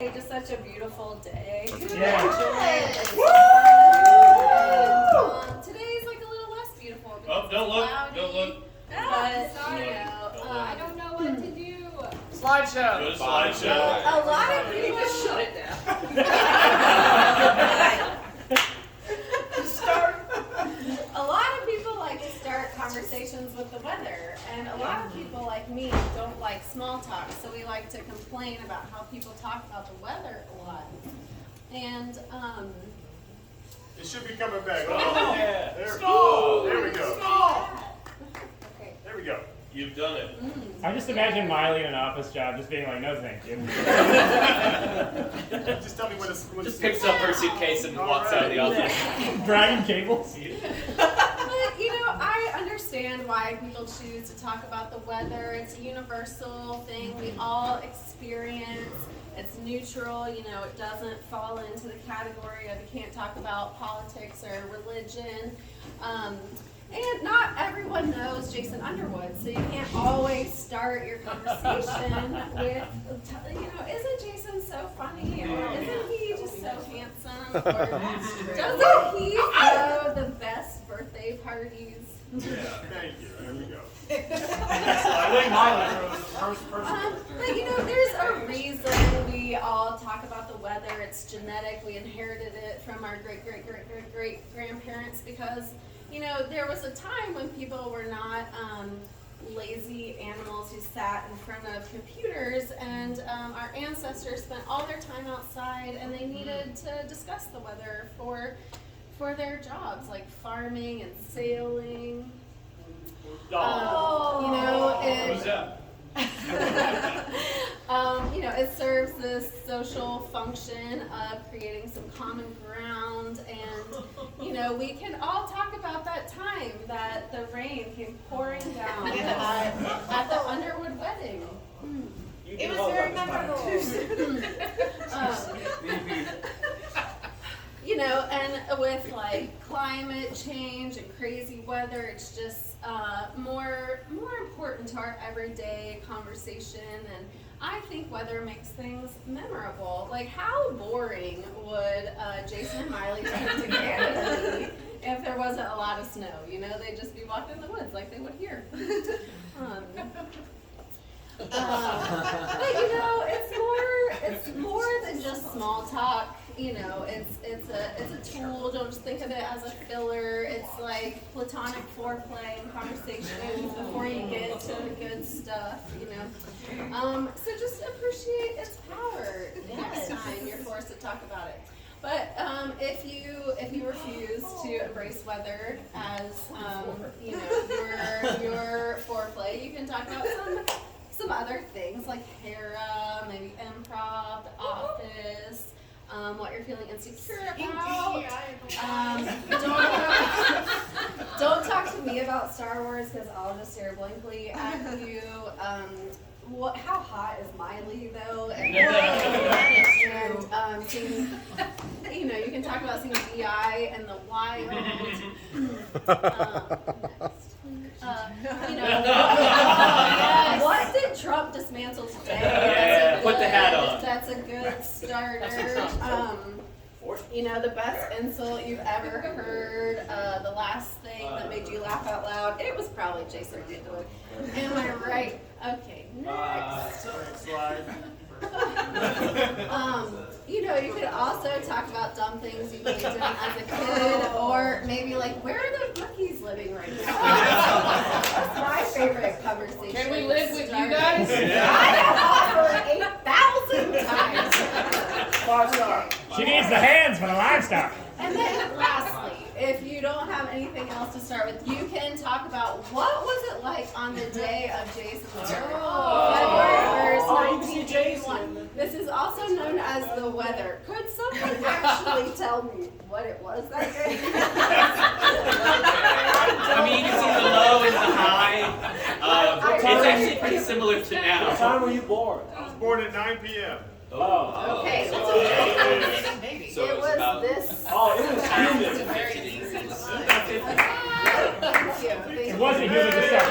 Just such a beautiful day. Yeah. Today's like a little less beautiful because Oh, don't look. cloudy, Don't look. But I don't know what to do. Slideshow. Go to slideshow. a lot of people Shut it down. a lot of people like to start conversations with the weather, and a lot of people like me don't like small talk, so we like to complain about how people talk about the weather a lot. And It should be coming back. Oh, There, there we go. okay. There we go. You've done it. I just imagine Miley in an office job just being like, no thank you. Just tell me when it's. Just picks up her suitcase and walks out of the office. Dragging cables. But, I understand why people choose to talk about the weather. It's a universal thing we all experience. It's neutral, it doesn't fall into the category of you can't talk about politics or religion. And not everyone knows Jason Underwood, so you can't always start your conversation with, isn't Jason so funny? Or isn't he just so handsome? Or doesn't he throw the best birthday parties? Yeah, thank you. There we go. I think Miley was the first person. But there's a reason we all talk about the weather. It's genetic. We inherited it from our great-great-great-great-grandparents because there was a time when people were not lazy animals who sat in front of computers, and our ancestors spent all their time outside, and they needed to discuss the weather for their jobs, like farming and sailing. Who's that? It serves this social function of creating some common ground, and we can all talk about that time that the rain came pouring down at the Underwood wedding. It was very memorable. And with like climate change and crazy weather, it's just more important to our everyday conversation. And I think weather makes things memorable. Like, how boring would Jason and Miley trip to Canada be if there wasn't a lot of snow? They'd just be walking in the woods like they would here. But it's more than just small talk. It's a tool. Don't just think of it as a filler. It's like platonic foreplay and conversations before you get to the good stuff. So just appreciate its power next time you're forced to talk about it. But if you refuse to embrace weather as your foreplay, you can talk about some other things like Hera, maybe improv, The Office, what you're feeling insecure about. Don't talk to me about Star Wars because I'll just stare blankly at you. How hot is Miley though? And you can talk about seeing DI and the Wild. What did Trump dismantle today? Yeah, put the hat on. That's a good starter. The best insult you've ever heard, the last thing that made you laugh out loud, it was probably Jason Underwood. Am I right? Okay, next. Slide. You could also talk about dumb things you did as a kid, or maybe like, where are the monkeys living right now? That's my favorite conversation. Can we live with you guys? I have offered 8,000 times. 5-star. She needs the hands for the livestock. And then lastly, if you don't have anything else to start with, you can talk about what was it like on the day of Jason's birthday. February 1st, 1981. This is also known as the weather. Could someone actually tell me what it was that day? You can see the low and the high. It's actually pretty similar to now. What time were you born? I was born at 9 p.m. Oh. Okay. Maybe. So It was about this. Oh, it was humid. It's very easy. Thank you. It wasn't humid to start.